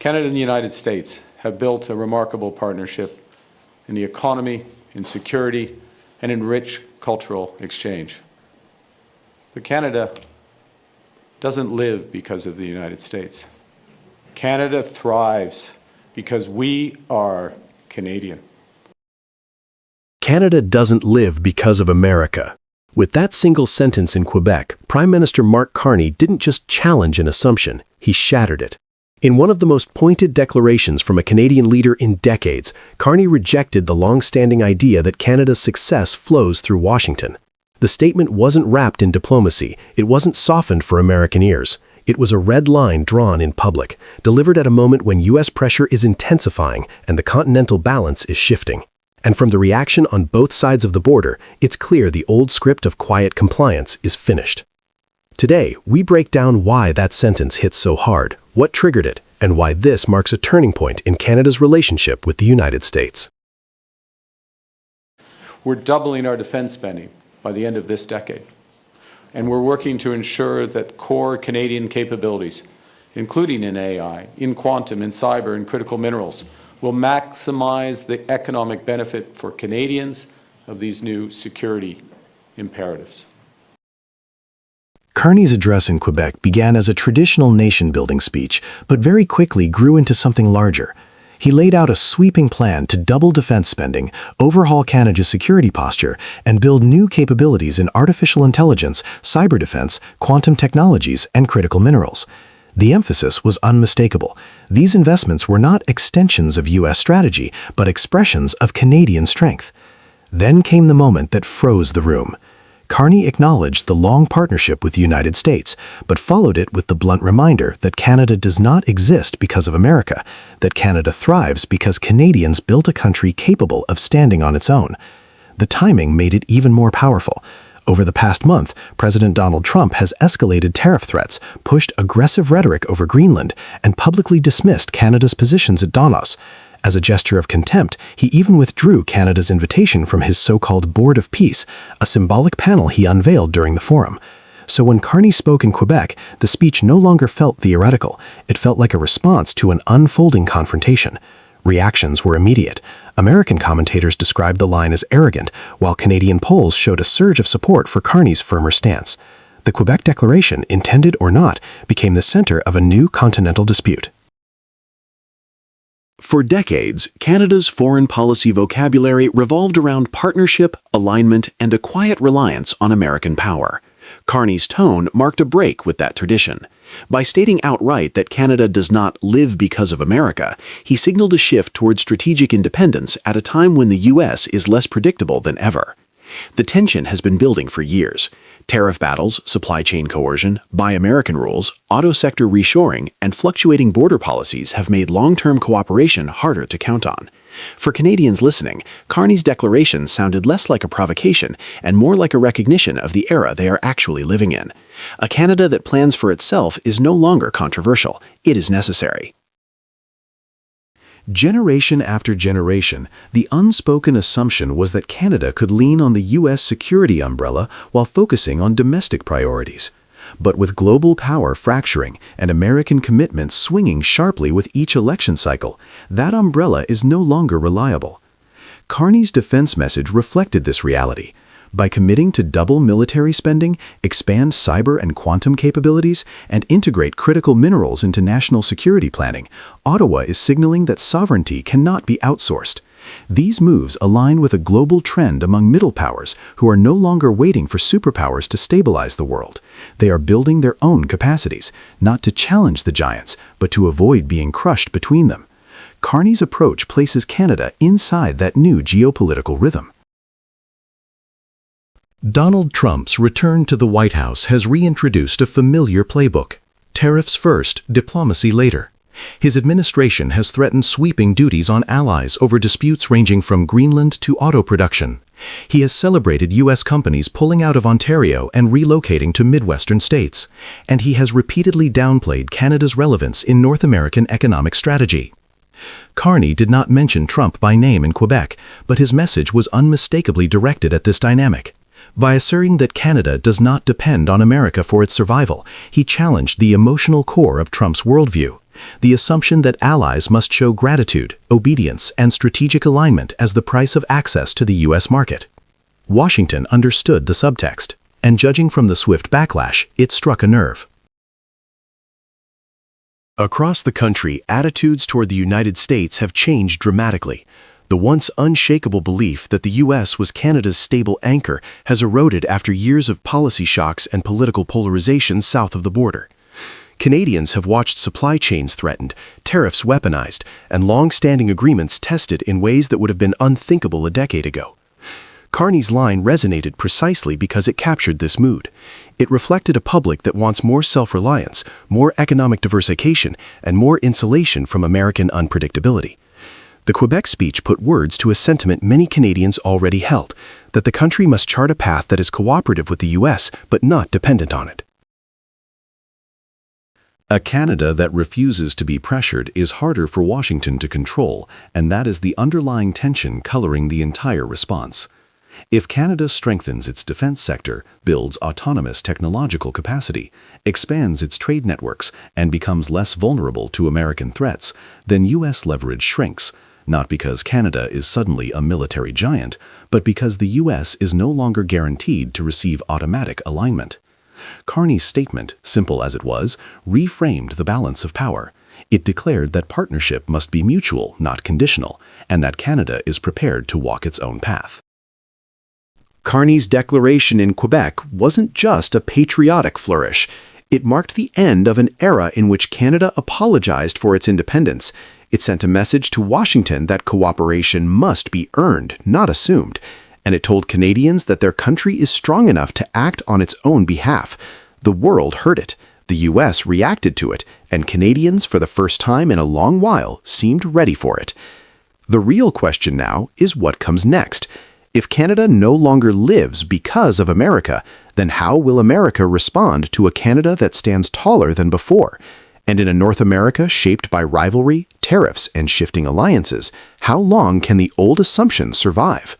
Canada and the United States have built a remarkable partnership in the economy, in security, and in rich cultural exchange. But Canada doesn't live because of the United States. Canada thrives because we are Canadian. Canada doesn't live because of America. With that single sentence in Quebec, Prime Minister Mark Carney didn't just challenge an assumption, he shattered it. In one of the most pointed declarations from a Canadian leader in decades, Carney rejected the long-standing idea that Canada's success flows through Washington. The statement wasn't wrapped in diplomacy, it wasn't softened for American ears. It was a red line drawn in public, delivered at a moment when U.S. pressure is intensifying and the continental balance is shifting. And from the reaction on both sides of the border, it's clear the old script of quiet compliance is finished. Today, we break down why that sentence hits so hard, what triggered it, and why this marks a turning point in Canada's relationship with the United States. We're doubling our defense spending by the end of this decade. And we're working to ensure that core Canadian capabilities, including in AI, in quantum, in cyber, and critical minerals, will maximize the economic benefit for Canadians of these new security imperatives. Carney's address in Quebec began as a traditional nation-building speech, but very quickly grew into something larger. He laid out a sweeping plan to double defense spending, overhaul Canada's security posture, and build new capabilities in artificial intelligence, cyber defense, quantum technologies, and critical minerals. The emphasis was unmistakable. These investments were not extensions of U.S. strategy, but expressions of Canadian strength. Then came the moment that froze the room. Carney acknowledged the long partnership with the United States, but followed it with the blunt reminder that Canada does not exist because of America, that Canada thrives because Canadians built a country capable of standing on its own. The timing made it even more powerful. Over the past month, President Donald Trump has escalated tariff threats, pushed aggressive rhetoric over Greenland, and publicly dismissed Canada's positions at Davos. As a gesture of contempt, he even withdrew Canada's invitation from his so-called Board of Peace, a symbolic panel he unveiled during the forum. So when Carney spoke in Quebec, the speech no longer felt theoretical. It felt like a response to an unfolding confrontation. Reactions were immediate. American commentators described the line as arrogant, while Canadian polls showed a surge of support for Carney's firmer stance. The Quebec Declaration, intended or not, became the center of a new continental dispute. For decades, Canada's foreign policy vocabulary revolved around partnership, alignment, and a quiet reliance on American power. Carney's tone marked a break with that tradition. By stating outright that Canada does not live because of America, he signaled a shift toward strategic independence at a time when the U.S. is less predictable than ever. The tension has been building for years. Tariff battles, supply chain coercion, Buy American rules, auto sector reshoring, and fluctuating border policies have made long-term cooperation harder to count on. For Canadians listening, Carney's declaration sounded less like a provocation and more like a recognition of the era they are actually living in. A Canada that plans for itself is no longer controversial. It is necessary. Generation after generation, the unspoken assumption was that Canada could lean on the U.S. security umbrella while focusing on domestic priorities. But with global power fracturing and American commitments swinging sharply with each election cycle, that umbrella is no longer reliable. Carney's defense message reflected this reality. By committing to double military spending, expand cyber and quantum capabilities, and integrate critical minerals into national security planning, Ottawa is signaling that sovereignty cannot be outsourced. These moves align with a global trend among middle powers who are no longer waiting for superpowers to stabilize the world. They are building their own capacities, not to challenge the giants, but to avoid being crushed between them. Carney's approach places Canada inside that new geopolitical rhythm. Donald Trump's return to the White House has reintroduced a familiar playbook: tariffs first, diplomacy later. His administration has threatened sweeping duties on allies over disputes ranging from Greenland to auto production. He has celebrated U.S. companies pulling out of Ontario and relocating to Midwestern states, and he has repeatedly downplayed Canada's relevance in North American economic strategy. Carney did not mention Trump by name in Quebec, but his message was unmistakably directed at this dynamic. By asserting that Canada does not depend on America for its survival, he challenged the emotional core of Trump's worldview, the assumption that allies must show gratitude, obedience, and strategic alignment as the price of access to the U.S. market. Washington understood the subtext, and judging from the swift backlash, it struck a nerve. Across the country, attitudes toward the United States have changed dramatically. The once unshakable belief that the U.S. was Canada's stable anchor has eroded after years of policy shocks and political polarization south of the border. Canadians have watched supply chains threatened, tariffs weaponized, and long-standing agreements tested in ways that would have been unthinkable a decade ago. Carney's line resonated precisely because it captured this mood. It reflected a public that wants more self-reliance, more economic diversification, and more insulation from American unpredictability. The Quebec speech put words to a sentiment many Canadians already held, that the country must chart a path that is cooperative with the U.S. but not dependent on it. A Canada that refuses to be pressured is harder for Washington to control, and that is the underlying tension coloring the entire response. If Canada strengthens its defense sector, builds autonomous technological capacity, expands its trade networks, and becomes less vulnerable to American threats, then U.S. leverage shrinks, not because Canada is suddenly a military giant, but because the U.S. is no longer guaranteed to receive automatic alignment. Carney's statement, simple as it was, reframed the balance of power. It declared that partnership must be mutual, not conditional, and that Canada is prepared to walk its own path. Carney's declaration in Quebec wasn't just a patriotic flourish. It marked the end of an era in which Canada apologized for its independence. It sent a message to Washington that cooperation must be earned, not assumed. And it told Canadians that their country is strong enough to act on its own behalf. The world heard it, the U.S. reacted to it, and Canadians, for the first time in a long while, seemed ready for it. The real question now is what comes next. If Canada no longer lives because of America, then how will America respond to a Canada that stands taller than before? And in a North America shaped by rivalry, tariffs, and shifting alliances, how long can the old assumptions survive?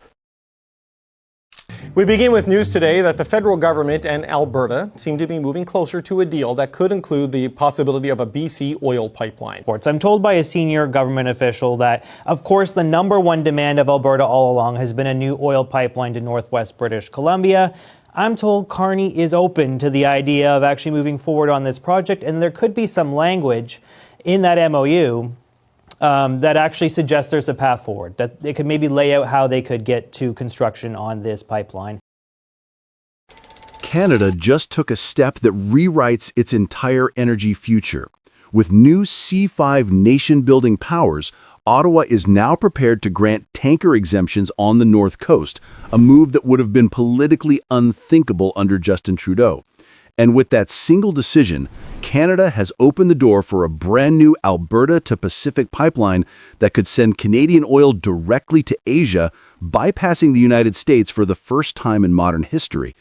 We begin with news today that the federal government and Alberta seem to be moving closer to a deal that could include the possibility of a BC oil pipeline. I'm told by a senior government official that, of course, the number one demand of Alberta all along has been a new oil pipeline to northwest British Columbia. I'm told Carney is open to the idea of actually moving forward on this project, and there could be some language in that MOU that actually suggests there's a path forward, that they could maybe lay out how they could get to construction on this pipeline. Canada just took a step that rewrites its entire energy future. With new C5 nation-building powers, Ottawa is now prepared to grant tanker exemptions on the North Coast, a move that would have been politically unthinkable under Justin Trudeau. And with that single decision, Canada has opened the door for a brand new Alberta to Pacific pipeline that could send Canadian oil directly to Asia, bypassing the United States for the first time in modern history.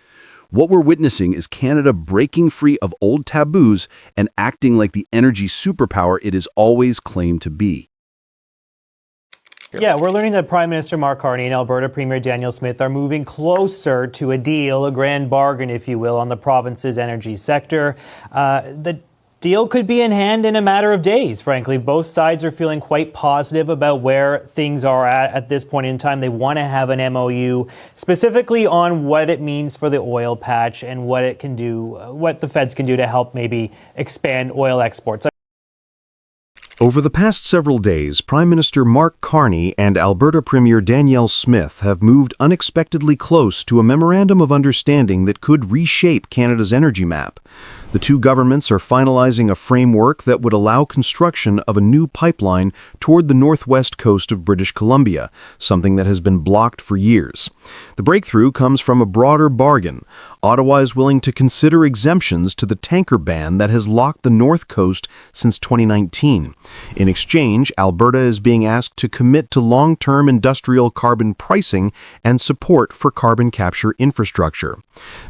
What we're witnessing is Canada breaking free of old taboos and acting like the energy superpower it has always claimed to be. Yeah, we're learning that Prime Minister Mark Carney and Alberta Premier Daniel Smith are moving closer to a deal, a grand bargain, if you will, on the province's energy sector. The deal could be in hand in a matter of days, frankly. Both sides are feeling quite positive about where things are at this point in time. They want to have an MOU specifically on what it means for the oil patch and what it can do, what the feds can do to help maybe expand oil exports. Over the past several days, Prime Minister Mark Carney and Alberta Premier Danielle Smith have moved unexpectedly close to a memorandum of understanding that could reshape Canada's energy map. The two governments are finalizing a framework that would allow construction of a new pipeline toward the northwest coast of British Columbia, something that has been blocked for years. The breakthrough comes from a broader bargain. Ottawa is willing to consider exemptions to the tanker ban that has locked the North Coast since 2019. In exchange, Alberta is being asked to commit to long-term industrial carbon pricing and support for carbon capture infrastructure.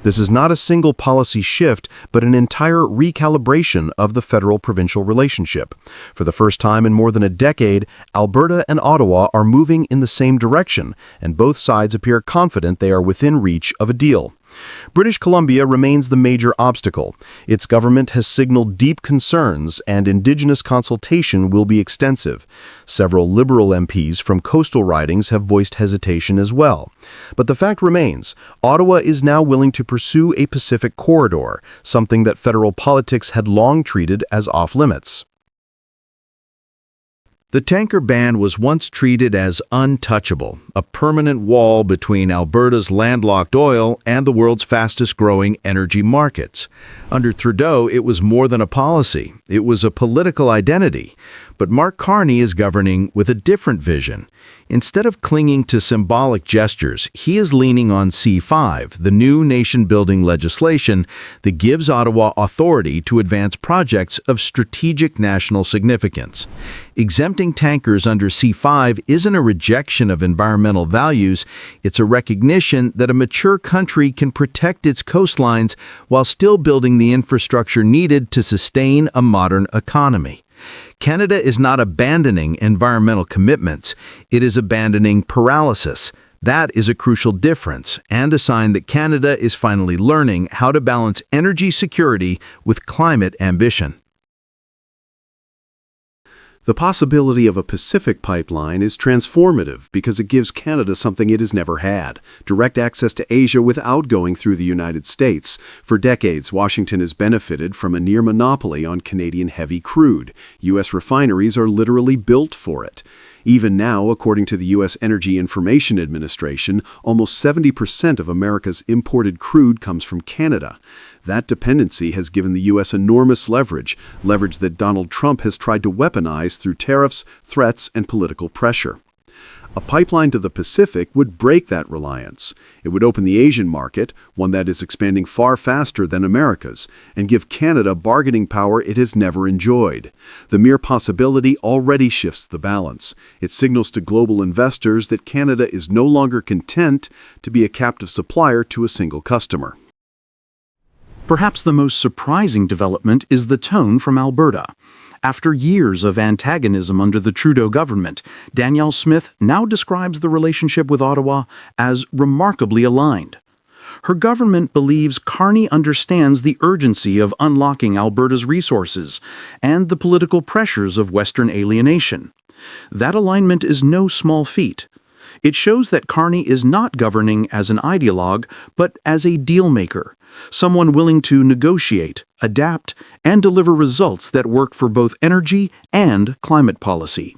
This is not a single policy shift, but an entire recalibration of the federal-provincial relationship. For the first time in more than a decade, Alberta and Ottawa are moving in the same direction, and both sides appear confident they are within reach of a deal. British Columbia remains the major obstacle. Its government has signaled deep concerns, and Indigenous consultation will be extensive. Several Liberal MPs from coastal ridings have voiced hesitation as well. But the fact remains, Ottawa is now willing to pursue a Pacific corridor, something that federal politics had long treated as off-limits. The tanker ban was once treated as untouchable, a permanent wall between Alberta's landlocked oil and the world's fastest-growing energy markets. Under Trudeau, it was more than a policy. It was a political identity. But Mark Carney is governing with a different vision. Instead of clinging to symbolic gestures, he is leaning on C5, the new nation-building legislation that gives Ottawa authority to advance projects of strategic national significance. Exempting tankers under C5 isn't a rejection of environmental values, it's a recognition that a mature country can protect its coastlines while still building the infrastructure needed to sustain a modern economy. Canada is not abandoning environmental commitments, it is abandoning paralysis. That is a crucial difference, and a sign that Canada is finally learning how to balance energy security with climate ambition. The possibility of a Pacific pipeline is transformative because it gives Canada something it has never had: direct access to Asia without going through the United States. For decades, Washington has benefited from a near monopoly on Canadian heavy crude. U.S. refineries are literally built for it. Even now, according to the U.S. Energy Information Administration, almost 70% of America's imported crude comes from Canada. That dependency has given the U.S. enormous leverage that Donald Trump has tried to weaponize through tariffs, threats, and political pressure. A pipeline to the Pacific would break that reliance. It would open the Asian market, one that is expanding far faster than America's, and give Canada bargaining power it has never enjoyed. The mere possibility already shifts the balance. It signals to global investors that Canada is no longer content to be a captive supplier to a single customer. Perhaps the most surprising development is the tone from Alberta. After years of antagonism under the Trudeau government, Danielle Smith now describes the relationship with Ottawa as remarkably aligned. Her government believes Carney understands the urgency of unlocking Alberta's resources and the political pressures of Western alienation. That alignment is no small feat. It shows that Carney is not governing as an ideologue, but as a deal-maker, someone willing to negotiate, adapt, and deliver results that work for both energy and climate policy.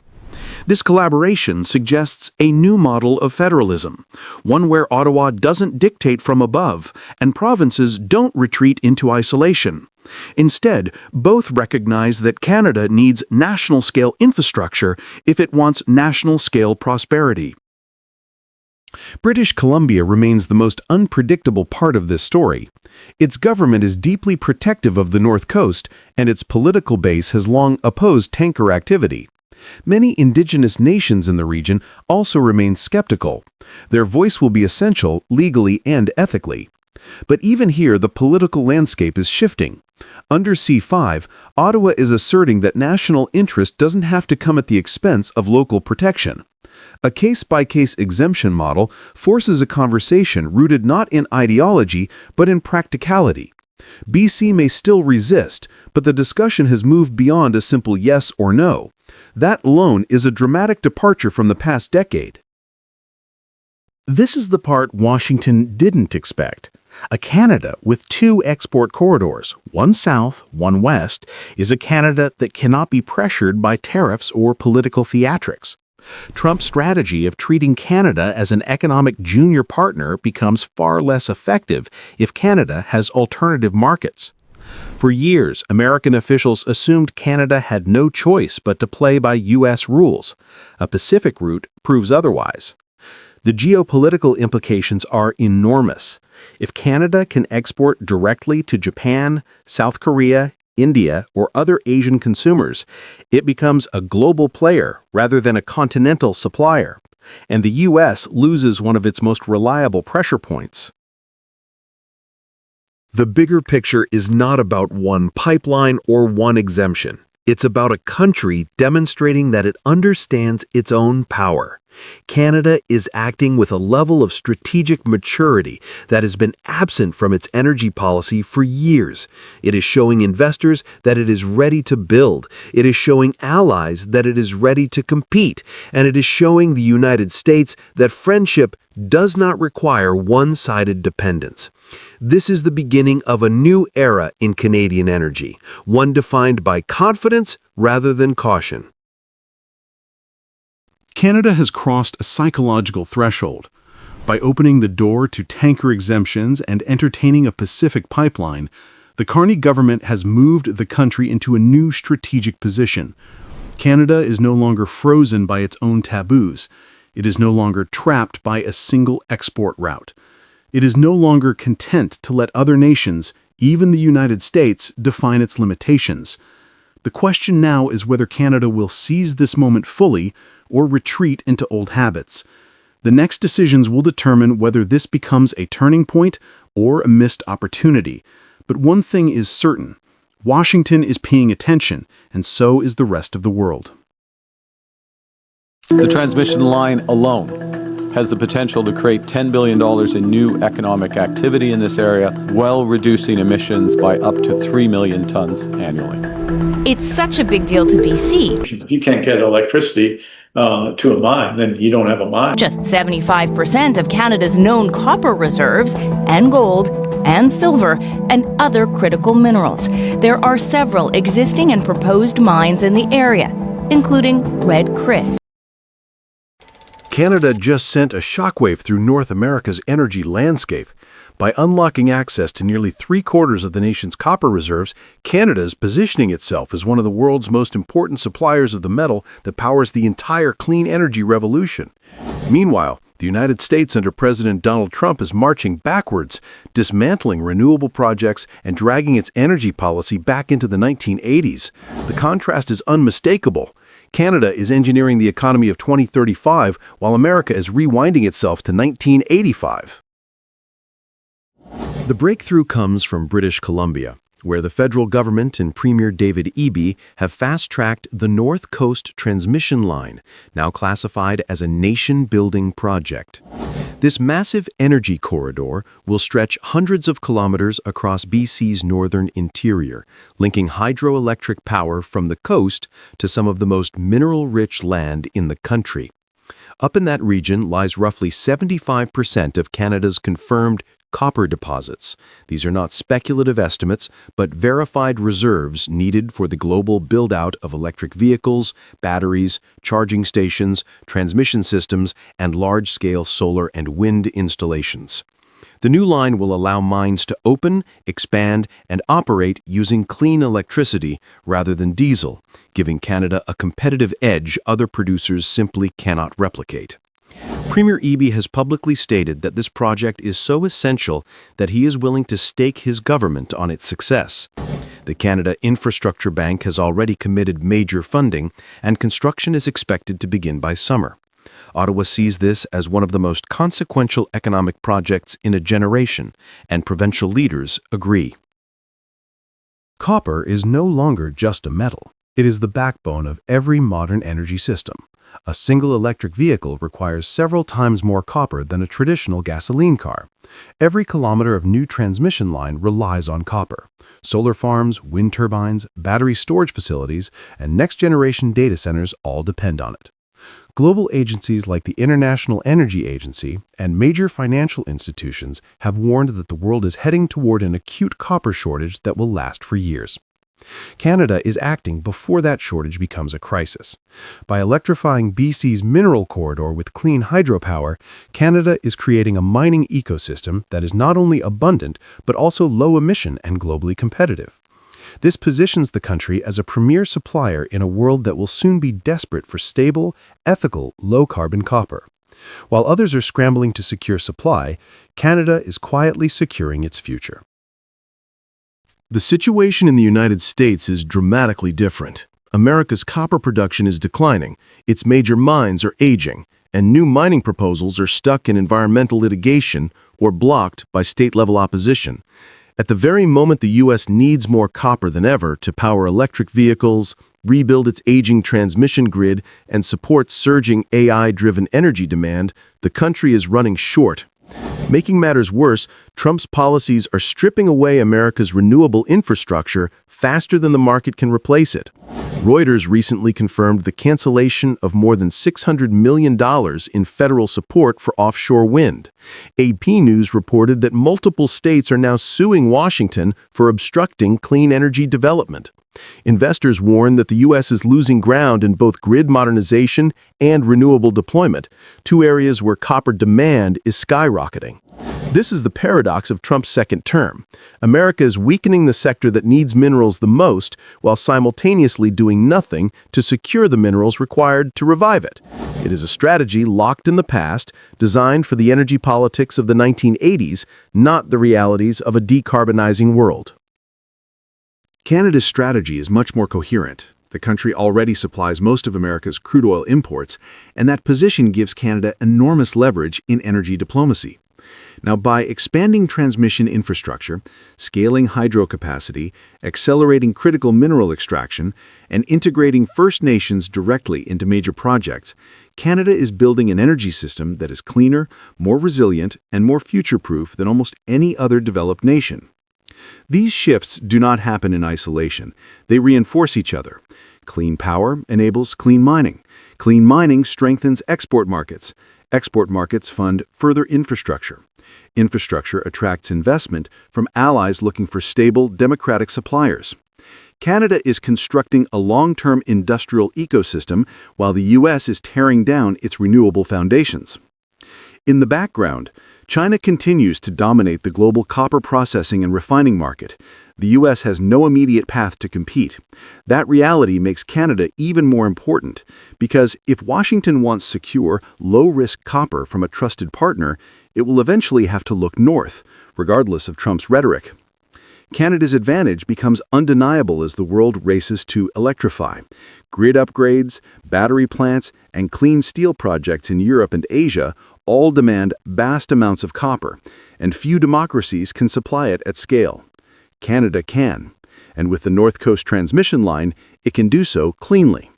This collaboration suggests a new model of federalism, one where Ottawa doesn't dictate from above and provinces don't retreat into isolation. Instead, both recognize that Canada needs national-scale infrastructure if it wants national-scale prosperity. British Columbia remains the most unpredictable part of this story. Its government is deeply protective of the North Coast, and its political base has long opposed tanker activity. Many Indigenous nations in the region also remain skeptical. Their voice will be essential legally and ethically. But even here, the political landscape is shifting. Under C5, Ottawa is asserting that national interest doesn't have to come at the expense of local protection. A case-by-case exemption model forces a conversation rooted not in ideology but in practicality. BC may still resist, but the discussion has moved beyond a simple yes or no. That alone is a dramatic departure from the past decade. This is the part Washington didn't expect. A Canada with two export corridors, one south, one west, is a Canada that cannot be pressured by tariffs or political theatrics. Trump's strategy of treating Canada as an economic junior partner becomes far less effective if Canada has alternative markets. For years, American officials assumed Canada had no choice but to play by U.S. rules. A Pacific route proves otherwise. The geopolitical implications are enormous. If Canada can export directly to Japan, South Korea, India, or other Asian consumers, it becomes a global player rather than a continental supplier, and the U.S. loses one of its most reliable pressure points. The bigger picture is not about one pipeline or one exemption. It's about a country demonstrating that it understands its own power. Canada is acting with a level of strategic maturity that has been absent from its energy policy for years. It is showing investors that it is ready to build. It is showing allies that it is ready to compete. And it is showing the United States that friendship does not require one-sided dependence. This is the beginning of a new era in Canadian energy, one defined by confidence rather than caution. Canada has crossed a psychological threshold. By opening the door to tanker exemptions and entertaining a Pacific pipeline, the Carney government has moved the country into a new strategic position. Canada is no longer frozen by its own taboos. It is no longer trapped by a single export route. It is no longer content to let other nations, even the United States, define its limitations. The question now is whether Canada will seize this moment fully or retreat into old habits. The next decisions will determine whether this becomes a turning point or a missed opportunity. But one thing is certain: Washington is paying attention, and so is the rest of the world. The transmission line alone has the potential to create $10 billion in new economic activity in this area, while reducing emissions by up to 3 million tons annually. It's such a big deal to BC. If you can't get electricity to a mine, then you don't have a mine. Just 75% of Canada's known copper reserves, and gold, and silver, and other critical minerals. There are several existing and proposed mines in the area, including Red Chris. Canada just sent a shockwave through North America's energy landscape. By unlocking access to nearly 3/4 of the nation's copper reserves, Canada is positioning itself as one of the world's most important suppliers of the metal that powers the entire clean energy revolution. Meanwhile, the United States under President Donald Trump is marching backwards, dismantling renewable projects and dragging its energy policy back into the 1980s. The contrast is unmistakable. Canada is engineering the economy of 2035, while America is rewinding itself to 1985. The breakthrough comes from British Columbia, where the federal government and Premier David Eby have fast-tracked the North Coast Transmission Line, now classified as a nation-building project. This massive energy corridor will stretch hundreds of kilometers across BC's northern interior, linking hydroelectric power from the coast to some of the most mineral-rich land in the country. Up in that region lies roughly 75% of Canada's confirmed copper deposits. These are not speculative estimates, but verified reserves needed for the global build-out of electric vehicles, batteries, charging stations, transmission systems, and large-scale solar and wind installations. The new line will allow mines to open, expand, and operate using clean electricity rather than diesel, giving Canada a competitive edge other producers simply cannot replicate. Premier Eby has publicly stated that this project is so essential that he is willing to stake his government on its success. The Canada Infrastructure Bank has already committed major funding, and construction is expected to begin by summer. Ottawa sees this as one of the most consequential economic projects in a generation, and provincial leaders agree. Copper is no longer just a metal. It is the backbone of every modern energy system. A single electric vehicle requires several times more copper than a traditional gasoline car. Every kilometer of new transmission line relies on copper. Solar farms, wind turbines, battery storage facilities, and next-generation data centers all depend on it. Global agencies like the International Energy Agency and major financial institutions have warned that the world is heading toward an acute copper shortage that will last for years. Canada is acting before that shortage becomes a crisis. By electrifying BC's mineral corridor with clean hydropower, Canada is creating a mining ecosystem that is not only abundant, but also low emission and globally competitive. This positions the country as a premier supplier in a world that will soon be desperate for stable, ethical, low-carbon copper. While others are scrambling to secure supply, Canada is quietly securing its future. The situation in the United States is dramatically different. America's copper production is declining, its major mines are aging, and new mining proposals are stuck in environmental litigation or blocked by state-level opposition. At the very moment the U.S. needs more copper than ever to power electric vehicles, rebuild its aging transmission grid, and support surging AI-driven energy demand, the country is running short. Making matters worse, Trump's policies are stripping away America's renewable infrastructure faster than the market can replace it. Reuters recently confirmed the cancellation of more than $600 million in federal support for offshore wind. AP News reported that multiple states are now suing Washington for obstructing clean energy development. Investors warn that the U.S. is losing ground in both grid modernization and renewable deployment, two areas where copper demand is skyrocketing. This is the paradox of Trump's second term. America is weakening the sector that needs minerals the most, while simultaneously doing nothing to secure the minerals required to revive it. It is a strategy locked in the past, designed for the energy politics of the 1980s, not the realities of a decarbonizing world. Canada's strategy is much more coherent. The country already supplies most of America's crude oil imports, and that position gives Canada enormous leverage in energy diplomacy. Now, by expanding transmission infrastructure, scaling hydro capacity, accelerating critical mineral extraction, and integrating First Nations directly into major projects, Canada is building an energy system that is cleaner, more resilient, and more future-proof than almost any other developed nation. These shifts do not happen in isolation. They reinforce each other. Clean power enables clean mining. Clean mining strengthens export markets. Export markets fund further infrastructure. Infrastructure attracts investment from allies looking for stable, democratic suppliers. Canada is constructing a long-term industrial ecosystem while the U.S. is tearing down its renewable foundations. In the background, China continues to dominate the global copper processing and refining market. The U.S. has no immediate path to compete. That reality makes Canada even more important, because if Washington wants secure, low-risk copper from a trusted partner, it will eventually have to look north, regardless of Trump's rhetoric. Canada's advantage becomes undeniable as the world races to electrify. Grid upgrades, battery plants, and clean steel projects in Europe and Asia all demand vast amounts of copper, and few democracies can supply it at scale. Canada can, and with the North Coast transmission line, it can do so cleanly.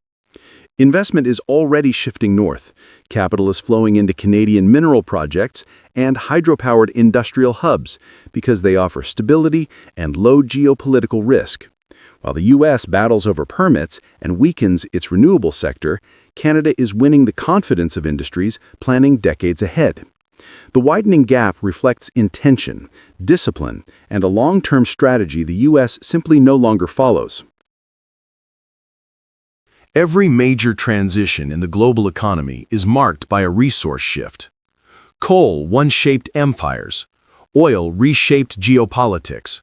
Investment is already shifting north. Capital is flowing into Canadian mineral projects and hydropowered industrial hubs because they offer stability and low geopolitical risk. While the U.S. battles over permits and weakens its renewable sector, Canada is winning the confidence of industries planning decades ahead. The widening gap reflects intention, discipline, and a long-term strategy the U.S. simply no longer follows. Every major transition in the global economy is marked by a resource shift. Coal once shaped empires. Oil reshaped geopolitics.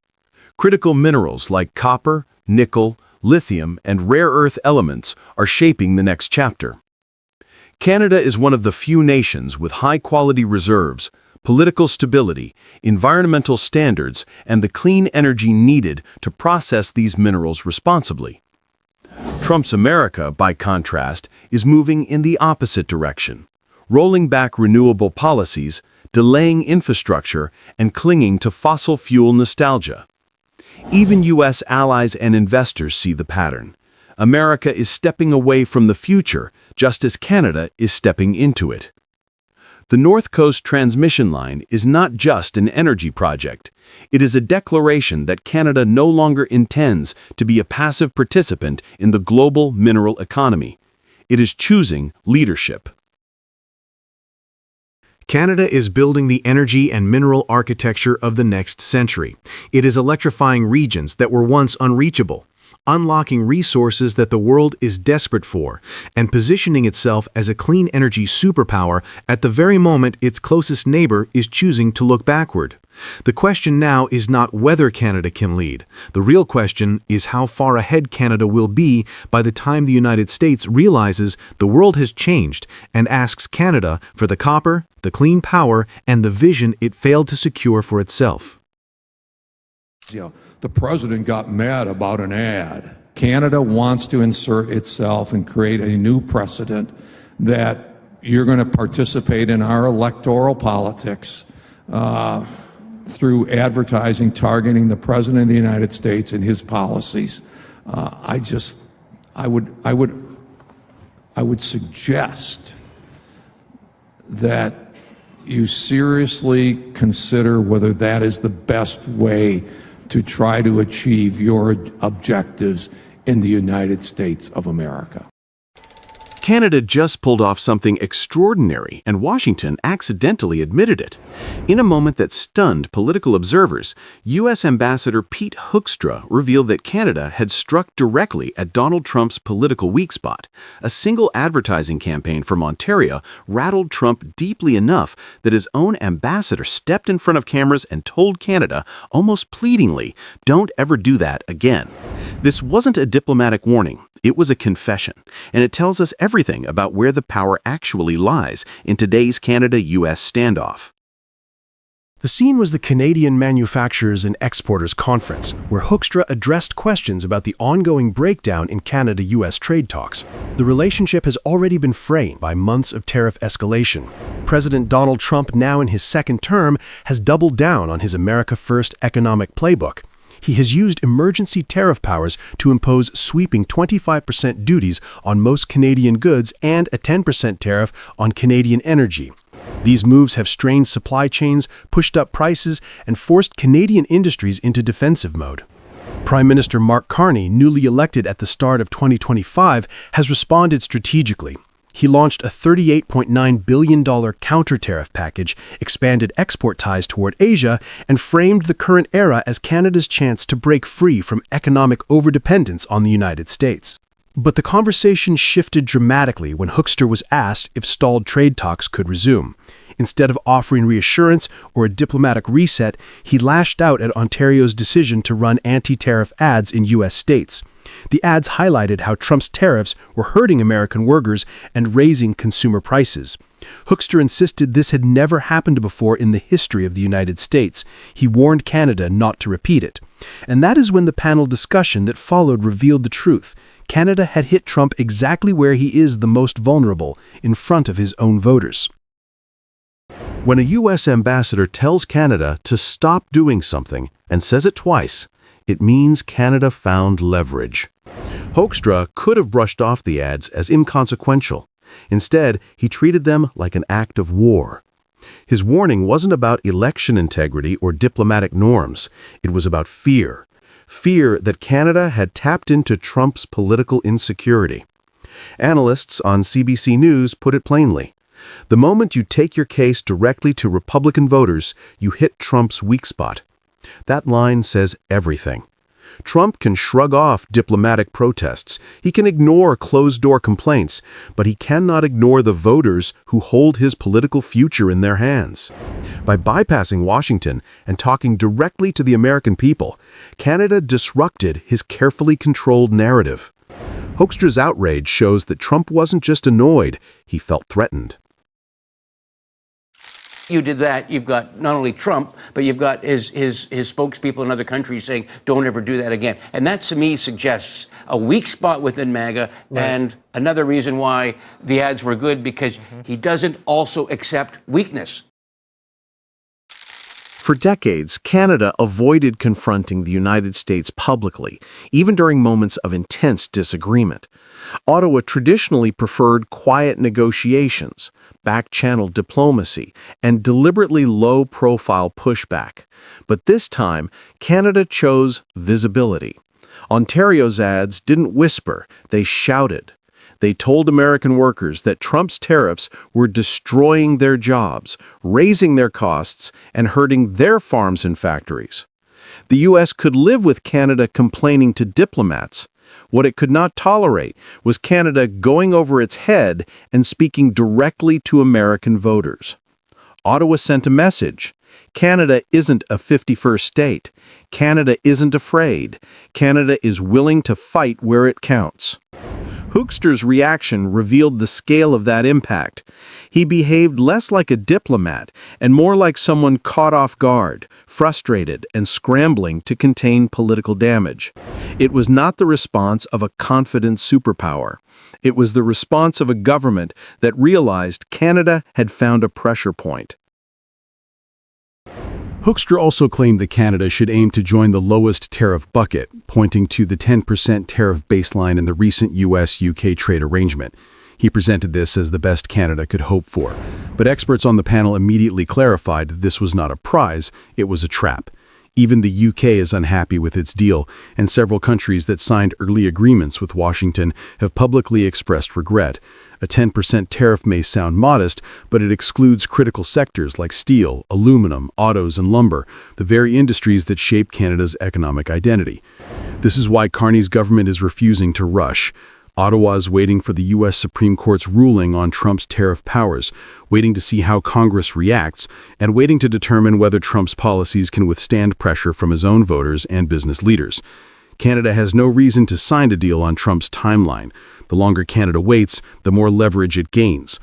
Critical minerals like copper, nickel, lithium, and rare earth elements are shaping the next chapter. Canada is one of the few nations with high-quality reserves, political stability, environmental standards, and the clean energy needed to process these minerals responsibly. Trump's America, by contrast, is moving in the opposite direction, rolling back renewable policies, delaying infrastructure, and clinging to fossil fuel nostalgia. Even U.S. allies and investors see the pattern. America is stepping away from the future, just as Canada is stepping into it. The North Coast transmission line is not just an energy project. It is a declaration that Canada no longer intends to be a passive participant in the global mineral economy. It is choosing leadership. Canada is building the energy and mineral architecture of the next century. It is electrifying regions that were once unreachable, unlocking resources that the world is desperate for, and positioning itself as a clean energy superpower at the very moment its closest neighbor is choosing to look backward. The question now is not whether Canada can lead. The real question is how far ahead Canada will be by the time the United States realizes the world has changed and asks Canada for the copper, the clean power, and the vision it failed to secure for itself. The president got mad about an ad. Canada wants to insert itself and create a new precedent that you're going to participate in our electoral politics through advertising targeting the President of the United States and his policies. I would suggest that you seriously consider whether that is the best way to try to achieve your objectives in the United States of America. Canada just pulled off something extraordinary, and Washington accidentally admitted it. In a moment that stunned political observers, U.S. Ambassador Pete Hoekstra revealed that Canada had struck directly at Donald Trump's political weak spot. A single advertising campaign from Ontario rattled Trump deeply enough that his own ambassador stepped in front of cameras and told Canada, almost pleadingly, "Don't ever do that again." This wasn't a diplomatic warning. It was a confession, and it tells us everything about where the power actually lies in today's Canada-US standoff. The scene was the Canadian Manufacturers and Exporters Conference, where Hoekstra addressed questions about the ongoing breakdown in Canada-US trade talks. The relationship has already been frayed by months of tariff escalation. President Donald Trump, now in his second term, has doubled down on his America First economic playbook. He has used emergency tariff powers to impose sweeping 25% duties on most Canadian goods and a 10% tariff on Canadian energy. These moves have strained supply chains, pushed up prices, and forced Canadian industries into defensive mode. Prime Minister Mark Carney, newly elected at the start of 2025, has responded strategically. He launched a $38.9 billion counter-tariff package, expanded export ties toward Asia, and framed the current era as Canada's chance to break free from economic overdependence on the United States. But the conversation shifted dramatically when Hoekstra was asked if stalled trade talks could resume. Instead of offering reassurance or a diplomatic reset, he lashed out at Ontario's decision to run anti-tariff ads in U.S. states. The ads highlighted how Trump's tariffs were hurting American workers and raising consumer prices. Hoekstra insisted this had never happened before in the history of the United States. He warned Canada not to repeat it. And that is when the panel discussion that followed revealed the truth. Canada had hit Trump exactly where he is the most vulnerable, in front of his own voters. When a U.S. ambassador tells Canada to stop doing something and says it twice, it means Canada found leverage. Hoekstra could have brushed off the ads as inconsequential. Instead, he treated them like an act of war. His warning wasn't about election integrity or diplomatic norms. It was about fear. Fear that Canada had tapped into Trump's political insecurity. Analysts on CBC News put it plainly. The moment you take your case directly to Republican voters, you hit Trump's weak spot. That line says everything. Trump can shrug off diplomatic protests. He can ignore closed-door complaints, but he cannot ignore the voters who hold his political future in their hands. By bypassing Washington and talking directly to the American people, Canada disrupted his carefully controlled narrative. Hoekstra's outrage shows that Trump wasn't just annoyed, he felt threatened. You did that, you've got not only Trump, but you've got his spokespeople in other countries saying, don't ever do that again. And that, to me, suggests a weak spot within MAGA, and another reason why the ads were good, because he doesn't also accept weakness. For decades, Canada avoided confronting the United States publicly, even during moments of intense disagreement. Ottawa traditionally preferred quiet negotiations, back-channel diplomacy, and deliberately low-profile pushback. But this time, Canada chose visibility. Ontario's ads didn't whisper, they shouted. They told American workers that Trump's tariffs were destroying their jobs, raising their costs, and hurting their farms and factories. The U.S. could live with Canada complaining to diplomats. What it could not tolerate was Canada going over its head and speaking directly to American voters. Ottawa sent a message. Canada isn't a 51st state. Canada isn't afraid. Canada is willing to fight where it counts. Hoekstra's reaction revealed the scale of that impact. He behaved less like a diplomat and more like someone caught off guard, frustrated, and scrambling to contain political damage. It was not the response of a confident superpower. It was the response of a government that realized Canada had found a pressure point. Hoekstra also claimed that Canada should aim to join the lowest tariff bucket, pointing to the 10% tariff baseline in the recent US-UK trade arrangement. He presented this as the best Canada could hope for. But experts on the panel immediately clarified that this was not a prize, it was a trap. Even the UK is unhappy with its deal, and several countries that signed early agreements with Washington have publicly expressed regret. A 10% tariff may sound modest, but it excludes critical sectors like steel, aluminum, autos, and lumber, the very industries that shape Canada's economic identity. This is why Carney's government is refusing to rush. Ottawa is waiting for the U.S. Supreme Court's ruling on Trump's tariff powers, waiting to see how Congress reacts, and waiting to determine whether Trump's policies can withstand pressure from his own voters and business leaders. Canada has no reason to sign a deal on Trump's timeline. The longer Canada waits, the more leverage it gains.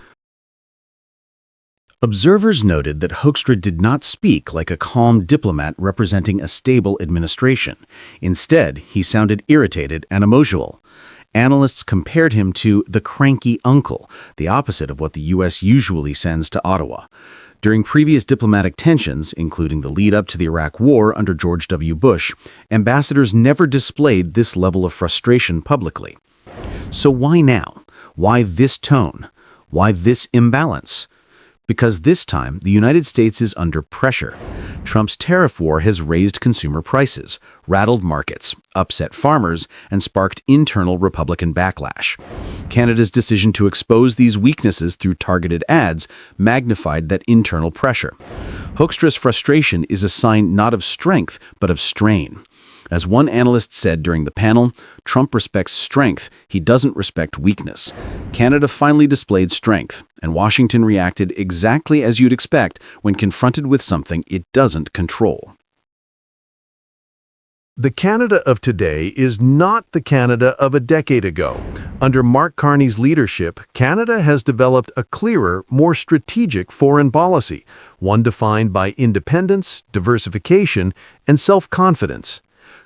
Observers noted that Hoekstra did not speak like a calm diplomat representing a stable administration. Instead, he sounded irritated and emotional. Analysts compared him to the cranky uncle, the opposite of what the U.S. usually sends to Ottawa. During previous diplomatic tensions, including the lead-up to the Iraq War under George W. Bush, ambassadors never displayed this level of frustration publicly. So why now? Why this tone? Why this imbalance? Because this time, the United States is under pressure. Trump's tariff war has raised consumer prices, rattled markets, upset farmers, and sparked internal Republican backlash. Canada's decision to expose these weaknesses through targeted ads magnified that internal pressure. Hoekstra's frustration is a sign not of strength, but of strain. As one analyst said during the panel, Trump respects strength, he doesn't respect weakness. Canada finally displayed strength, and Washington reacted exactly as you'd expect when confronted with something it doesn't control. The Canada of today is not the Canada of a decade ago. Under Mark Carney's leadership, Canada has developed a clearer, more strategic foreign policy, one defined by independence, diversification, and self-confidence.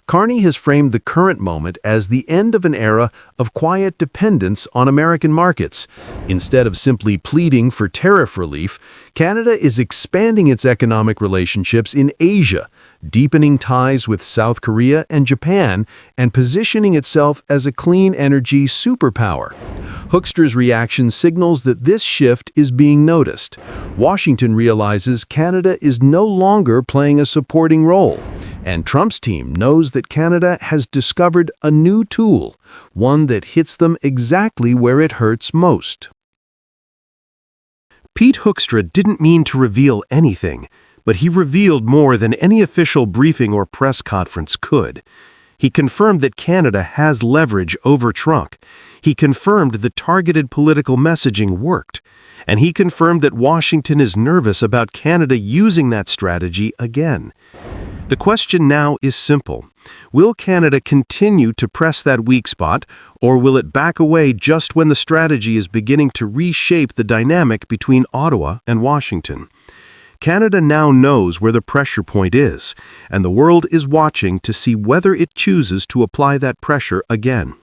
Carney has framed the current moment as the end of an era of quiet dependence on American markets. Instead of simply pleading for tariff relief, Canada is expanding its economic relationships in Asia, deepening ties with South Korea and Japan, and positioning itself as a clean energy superpower. Hoekstra's reaction signals that this shift is being noticed. Washington realizes Canada is no longer playing a supporting role. And Trump's team knows that Canada has discovered a new tool, one that hits them exactly where it hurts most. Pete Hoekstra didn't mean to reveal anything, but he revealed more than any official briefing or press conference could. He confirmed that Canada has leverage over Trump. He confirmed the targeted political messaging worked. And he confirmed that Washington is nervous about Canada using that strategy again. The question now is simple. Will Canada continue to press that weak spot, or will it back away just when the strategy is beginning to reshape the dynamic between Ottawa and Washington? Canada now knows where the pressure point is, and the world is watching to see whether it chooses to apply that pressure again.